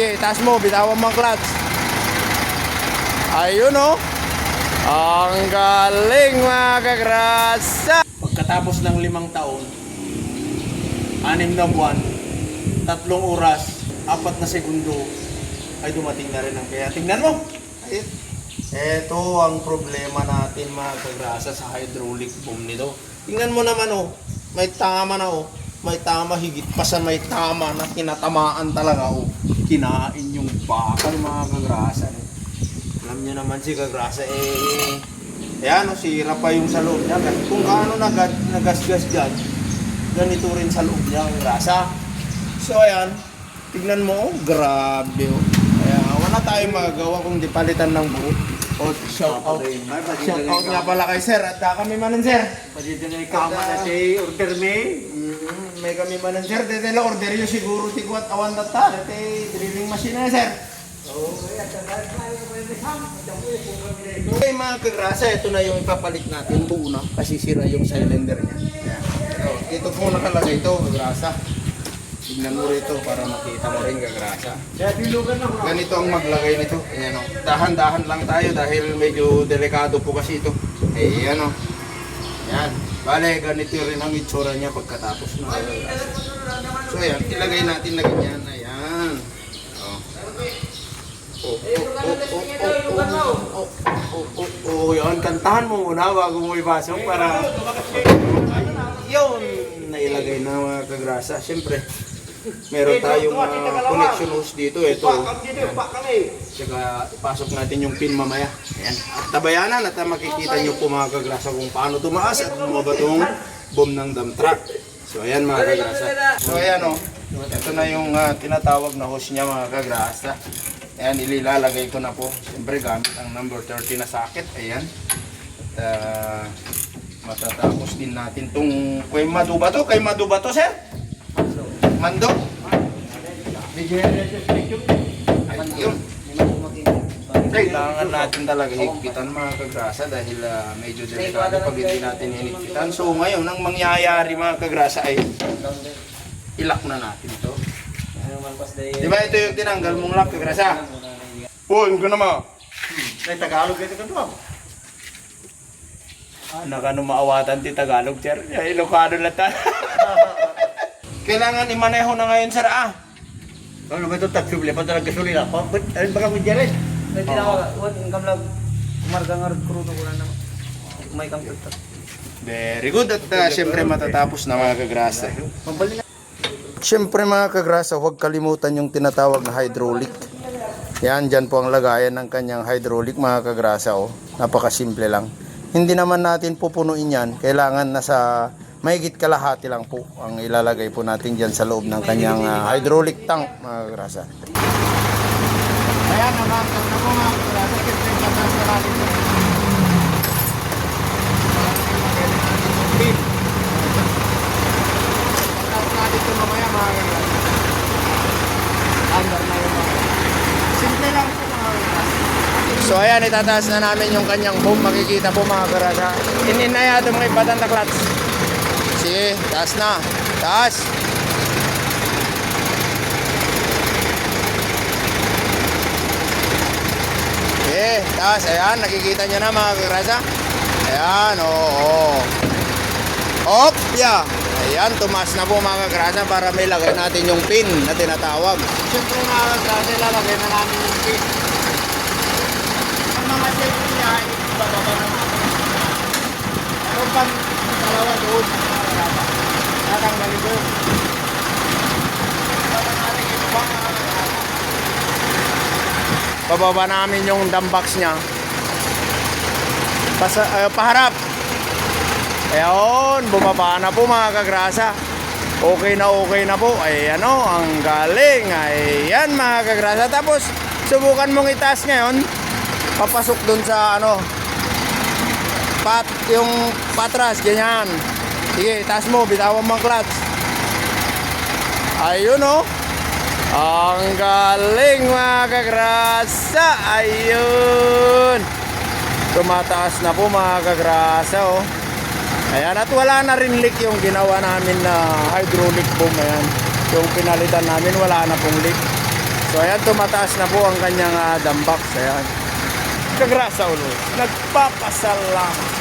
Okay, taas mo, bitawan mo ang clutch. Ayun oh. Ang galing mga kagrasa. Pagkatapos ng 5 taon, 6 na buwan, 3 oras, 4 na segundo, ay dumating na rin ang kaya. Tingnan mo. Ito ang problema natin mga kagrasa sa hydraulic boom nito. Tingnan mo naman oh. May tama na oh. May tama, higit pa sa may tama na kinatamaan talaga oh. Kinain yung bakal mga kagrasa. Alam nyo naman si kagrasa ayan oh, sira pa yung sa loob niya. Kung kaano nagasgas dyan, ganito rin sa loob niya kagrasa. So ayan, tignan mo oh, grabe oh. Kaya wala tayong magagawa kung di palitan ng buo. Oh, shout out nga pala kay sir at kami manan sir. Pwede na ikama na si order me. May kami manan sir, dito la order yung siguro tiguat awan data, dito drilling machine na sir. Okay mga kagrasa, ito na yung ipapalit natin buo na kasi sira yung cylinder niya. Ito po nakalagay ito kagrasa. Tignan mo rito para makita mo rin kagrasa. Ganito ang maglagay nito. Ayan o. Dahan-dahan lang tayo dahil medyo delikado po kasi ito. Ayan o. Ayan. Bale, ganito rin ang itsura niya pagkatapos na kagrasa. So ayan, ilagay natin na ganyan. Ayan. Yun, kantahan mo muna bago mo ipasok para yun, nailagay na mga kagrasa. Siyempre, meron tayong connection hose dito. Ito, saka ipasok natin yung pin mamaya. Ayan. At tabayanan at makikita nyo po mga kagrasa kung paano tumaas at bumaba itong boom ng dump truck. So ayan mga kagrasa. So ayan o, ito na yung tinatawag na hose niya mga kagrasa. Ayan, ililalagay ko na po. Siyempre gamit ang number 30 na socket. Ayan. At matatapos din natin itong kay Mado ba to? Kay Mado ba to, sir? Mando? Ayun. Kailangan natin talaga higpitan mga kagrasa dahil medyo delikado pag hindi natin hinigpitan. So ngayon, ang mangyayari mga kagrasa ay ilak na natin ito. Di ba ito yung tinanggal mong lock kagrasa? Oh, yung ka naman. May Tagalog ito ka doon. Nakano maawatan ti Tagalog, sir. Ilocano lang tayo. Kailangan imaneho na ngayon, sir, Ano ba ito? Tagsubli pa talaga gasolina. Ano ba kami dyan? May tinawag. Ang kamlag. Umarga-ngar krudo ko na may kamtagtag. Very good. At siyempre matatapos na mga kagrasa. Siyempre mga kagrasa, huwag kalimutan yung tinatawag na hydraulic. Yan, dyan po ang lagayan ng kanyang hydraulic mga kagrasa. Oh. Napakasimple lang. Hindi naman natin pupunuin yan. Kailangan nasa mahigit kalahati lang po ang ilalagay po natin dyan sa loob ng kanyang hydraulic tank mga kagrasa. Ayan naman, na po mga kagrasa. Siyempre katang natin ito. Ito mamaya mga kagrasa. Under na yung mga. Simple lang po mga kagrasa. So ayan, itataas na namin yung kanyang boom. Makikita po mga kagrasa. Ininaya ito mga ibatan na clutch. Sige, taas na. Taas. Sige, taas. Ayan, nakikita nyo na mga kagrasa. Ayan, oo. Op, yeah. Ayan, tumaas na po mga kagrasa para may lagay natin yung pin na tinatawag. Siyempre mga kagrasa, lalagay na namin yung pin. Ang mga safety niya, ibababa na natin. Meron pang dalawa doon. Tatanggalin ko. Bababa namin yung dump box niya. Paharap. Ayun, bumaba na po mga kagrasa. Okay na po. Ayan o, ang galing. Ayan mga kagrasa. Tapos, subukan mong itaas ngayon. Papasok dun sa yung patras, ganyan. Sige, itaas mo, bitawan mo ang clutch. Ayun o. Ang galing mga kagrasa. Ayun. Tumataas na po mga kagrasa o. Ayan, at wala na rin leak yung ginawa namin na hydraulic boom. Ayan, yung pinalitan namin wala na pong leak. So ayan, tumataas na po ang kanyang dam box. Ayan. Kagrasa ulo. Nagpapasalamat.